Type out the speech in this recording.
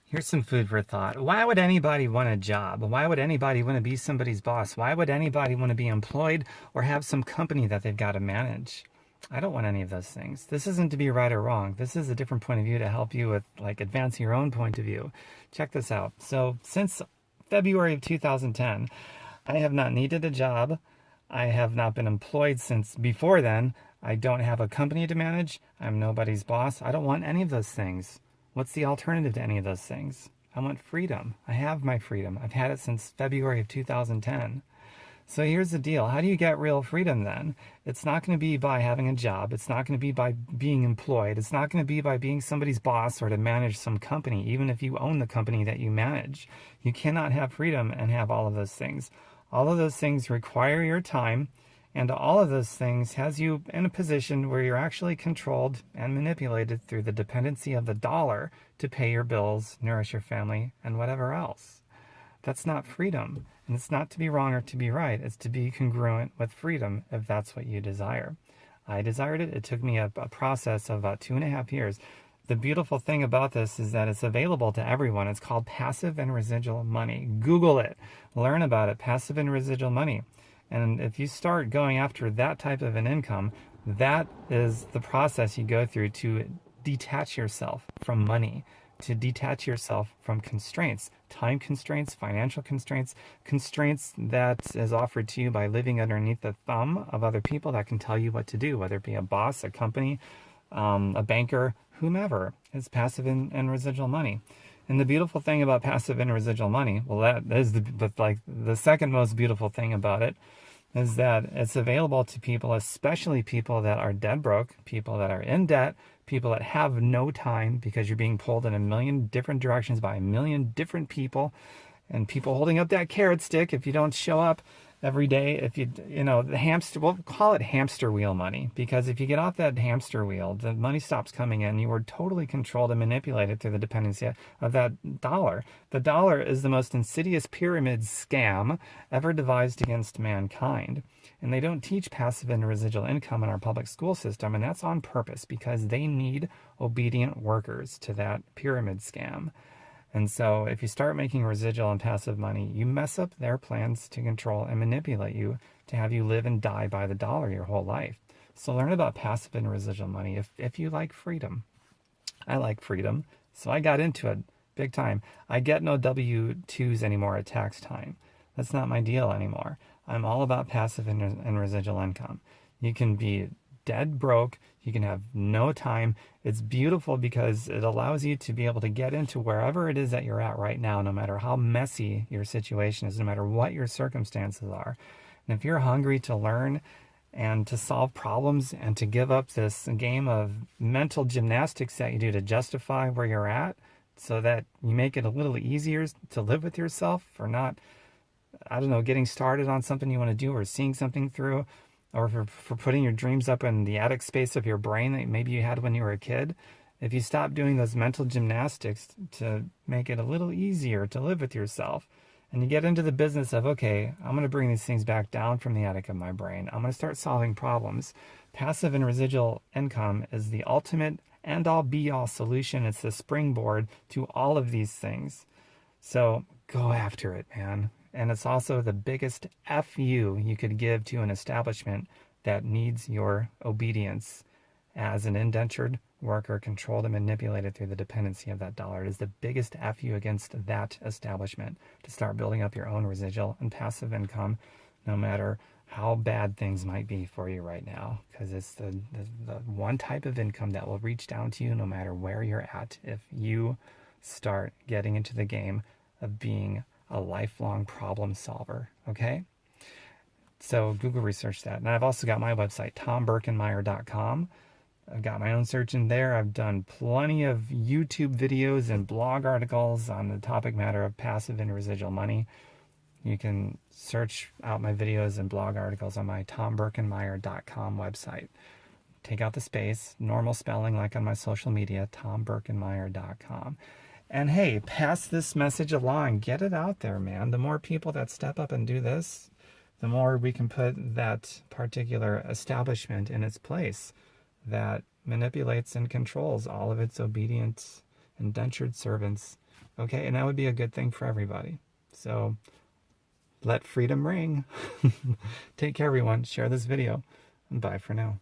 Here's some food for thought. Why would anybody want a job? Why would anybody want to be somebody's boss? Why would anybody want to be employed or have some company that they've got to manage? I don't want any of those things. This isn't to be right or wrong. This is a different point of view to help you with advancing your own point of view. Check this out. So, since February of 2010, I have not needed a job. I have not been employed since before then. I don't have a company to manage. I'm nobody's boss. I don't want any of those things. What's the alternative to any of those things? I want freedom. I have my freedom. I've had it since February of 2010. So here's the deal. How do you get real freedom then? It's not going to be by having a job. It's not going to be by being employed. It's not going to be by being somebody's boss or to manage some company, even if you own the company that you manage. You cannot have freedom and have all of those things. All of those things require your time, and all of those things has you in a position where you're actually controlled and manipulated through the dependency of the dollar to pay your bills, nourish your family, and whatever else. That's not freedom. And it's not to be wrong or to be right. It's to be congruent with freedom if that's what you desire. I desired it. It took me a process of about 2.5 years. The beautiful thing about this is that it's available to everyone. It's called passive and residual money. Google it. Learn about it. Passive and residual money. And if you start going after that type of an income, that is the process you go through to detach yourself from money, to detach yourself from constraints, time constraints, financial constraints, constraints that is offered to you by living underneath the thumb of other people that can tell you what to do, whether it be a boss, a company, a banker, whomever. It's passive and residual money. And the beautiful thing about passive and residual money, well, that is the second most beautiful thing about it, is that it's available to people, especially people that are dead broke, people that are in debt, people that have no time because you're being pulled in a million different directions by a million different people, and people holding up that carrot stick if you don't show up every day. If the hamster, we'll call it hamster wheel money, because if you get off that hamster wheel, the money stops coming in. You are totally controlled and manipulated through the dependency of that dollar. The dollar is the most insidious pyramid scam ever devised against mankind. And they don't teach passive and residual income in our public school system, and that's on purpose because they need obedient workers to that pyramid scam. And so if you start making residual and passive money, you mess up their plans to control and manipulate you to have you live and die by the dollar your whole life. So learn about passive and residual money if you like freedom. I like freedom, so I got into it big time. I get no W-2s anymore at tax time. That's not my deal anymore. I'm all about passive and residual income. You can be dead broke. You can have no time. It's beautiful because it allows you to be able to get into wherever it is that you're at right now, no matter how messy your situation is, no matter what your circumstances are. And if you're hungry to learn and to solve problems and to give up this game of mental gymnastics that you do to justify where you're at so that you make it a little easier to live with yourself for not, getting started on something you want to do or seeing something through, or for putting your dreams up in the attic space of your brain that maybe you had when you were a kid. If you stop doing those mental gymnastics to make it a little easier to live with yourself, and you get into the business of, okay, I'm going to bring these things back down from the attic of my brain. I'm going to start solving problems. Passive and residual income is the ultimate end-all be-all solution. It's the springboard to all of these things. So go after it, man. And it's also the biggest FU you could give to an establishment that needs your obedience as an indentured worker, controlled and manipulated through the dependency of that dollar. It is the biggest FU against that establishment to start building up your own residual and passive income, no matter how bad things might be for you right now, because it's the one type of income that will reach down to you no matter where you're at if you start getting into the game of being a lifelong problem solver, okay? So Google research that. And I've also got my website, tombirkenmeyer.com. I've got my own search in there. I've done plenty of YouTube videos and blog articles on the topic matter of passive and residual money. You can search out my videos and blog articles on my tombirkenmeyer.com website. Take out the space, normal spelling like on my social media, tombirkenmeyer.com. And hey, pass this message along. Get it out there, man. The more people that step up and do this, the more we can put that particular establishment in its place that manipulates and controls all of its obedient indentured servants. Okay, and that would be a good thing for everybody. So let freedom ring. Take care, everyone. Share this video. And bye for now.